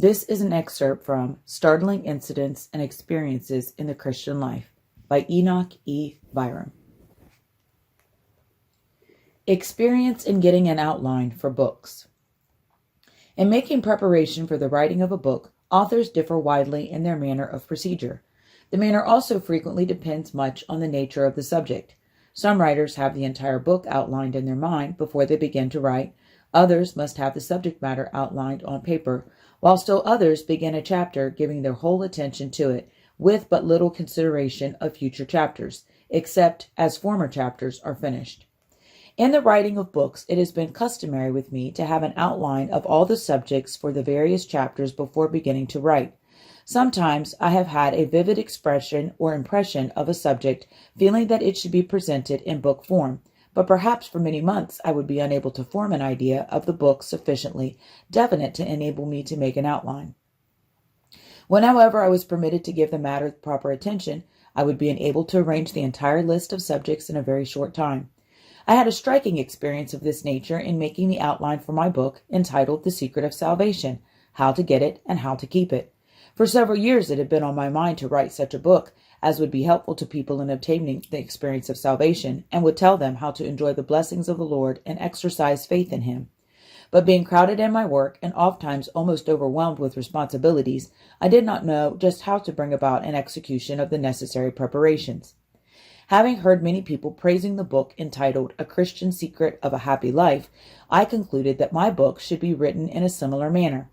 This is an excerpt from Startling Incidents and Experiences in the Christian Life by E.E.Byrum. Experience in getting an outline for books. In making preparation for the writing of a book, authors differ widely in their manner of procedure. The manner also frequently depends much on the nature of the subject. Some writers have the entire book outlined in their mind before they begin to write. Others must have the subject matter outlined on paper, while still others begin a chapter giving their whole attention to it, with but little consideration of future chapters, except as former chapters are finished. In the writing of books, it has been customary with me to have an outline of all the subjects for the various chapters before beginning to write. Sometimes I have had a vivid expression or impression of a subject, feeling that it should be presented in book form, but perhaps for many months I would be unable to form an idea of the book sufficiently definite to enable me to make an outline. When, however, I was permitted to give the matter proper attention, I would be enabled to arrange the entire list of subjects in a very short time. I had a striking experience of this nature in making the outline for my book entitled The Secret of Salvation, How to Get It and How to Keep It. For several years it had been on my mind to write such a book as would be helpful to people in obtaining the experience of salvation and would tell them how to enjoy the blessings of the Lord and exercise faith in Him. But being crowded in my work and oftentimes almost overwhelmed with responsibilities, I did not know just how to bring about an execution of the necessary preparations. Having heard many people praising the book entitled A Christian Secret of a Happy Life, I concluded that my book should be written in a similar manner.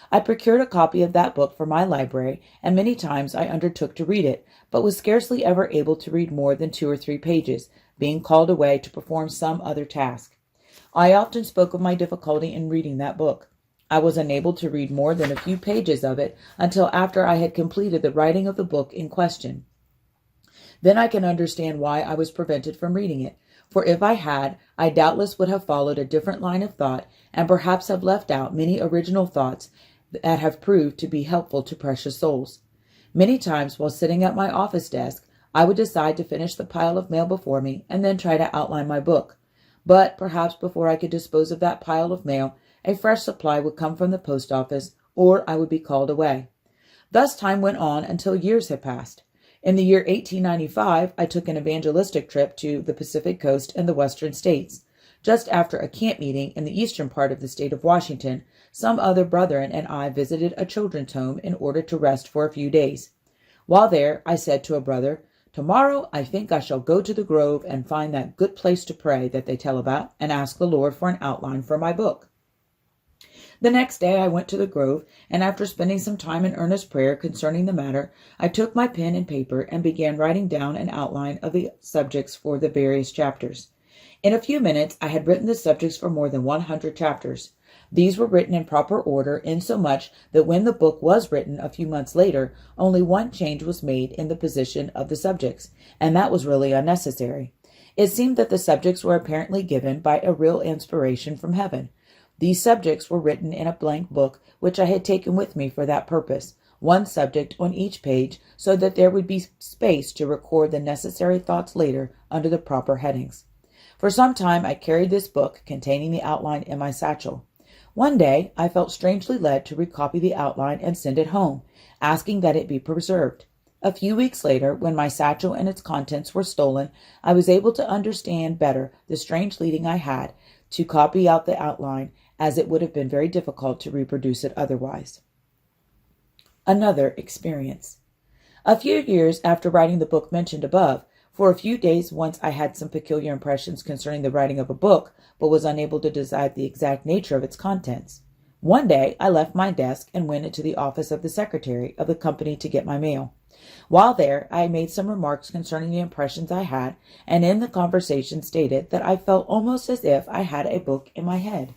I procured a copy of that book for my library, and many times I undertook to read it, but was scarcely ever able to read more than 2 or 3 pages, being called away to perform some other task. I often spoke of my difficulty in reading that book. I was unable to read more than a few pages of it until after I had completed the writing of the book in question. Then I can understand why I was prevented from reading it, for if I had, I doubtless would have followed a different line of thought, and perhaps have left out many original thoughts that have proved to be helpful to precious souls. Many times while sitting at my office desk, I would decide to finish the pile of mail before me and then try to outline my book. But perhaps before I could dispose of that pile of mail, a fresh supply would come from the post office, or I would be called away. Thus time went on until years had passed. In the year 1895, I took an evangelistic trip to the Pacific Coast and the Western States. Just after a camp meeting in the eastern part of the state of Washington, some other brethren and I visited a children's home in order to rest for a few days. While there, I said to a brother, "Tomorrow I think I shall go to the grove and find that good place to pray that they tell about and ask the Lord for an outline for my book." The next day I went to the grove, and after spending some time in earnest prayer concerning the matter, I took my pen and paper and began writing down an outline of the subjects for the various chapters. In a few minutes I had written the subjects for more than 100 chapters. These were written in proper order, insomuch that when the book was written a few months later, only one change was made in the position of the subjects, and that was really unnecessary. It seemed that the subjects were apparently given by a real inspiration from heaven. These subjects were written in a blank book which I had taken with me for that purpose, one subject on each page, so that there would be space to record the necessary thoughts later under the proper headings. For some time I carried this book containing the outline in my satchel. One day I felt strangely led to recopy the outline and send it home, asking that it be preserved. A few weeks later, when my satchel and its contents were stolen, I was able to understand better the strange leading I had to copy out the outline, as it would have been very difficult to reproduce it otherwise. Another experience. A few years after writing the book mentioned above, for a few days once I had some peculiar impressions concerning the writing of a book, but was unable to decide the exact nature of its contents. One day I left my desk and went into the office of the secretary of the company to get my mail. While there, I made some remarks concerning the impressions I had, and in the conversation stated that I felt almost as if I had a book in my head.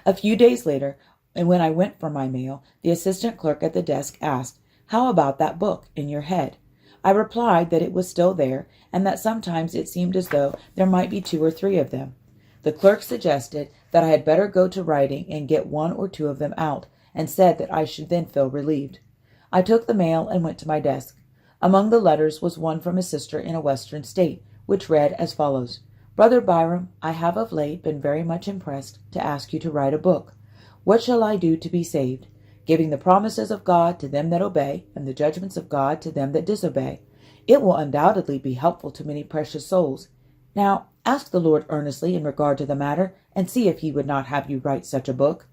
A few days later, and when I went for my mail, the assistant clerk at the desk asked, "How about that book in your head?" I replied that it was still there, and that sometimes it seemed as though there might be 2 or 3 of them. The clerk suggested that I had better go to writing and get 1 or 2 of them out, and said that I should then feel relieved. I took the mail and went to my desk. Among the letters was one from a sister in a western state, which read as follows: "Brother Byrum, I have of late been very much impressed to ask you to write a book. What shall I do to be saved? Giving the promises of God to them that obey, and the judgments of God to them that disobey. It will undoubtedly be helpful to many precious souls. Now, ask the Lord earnestly in regard to the matter, and see if he would not have you write such a book.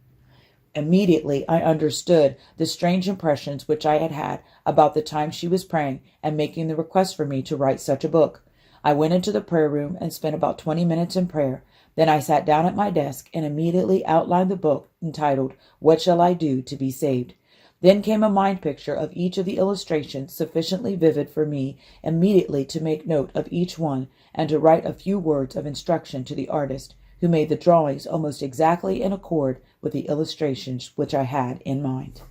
Immediately I understood the strange impressions which I had had about the time she was praying and making the request for me to write such a book. I went into the prayer room and spent about 20 minutes in prayer. Then I sat down at my desk and immediately outlined the book entitled, What Shall I Do to Be Saved? Then came a mind picture of each of the illustrations sufficiently vivid for me immediately to make note of each one and to write a few words of instruction to the artist, who made the drawings almost exactly in accord with the illustrations which I had in mind.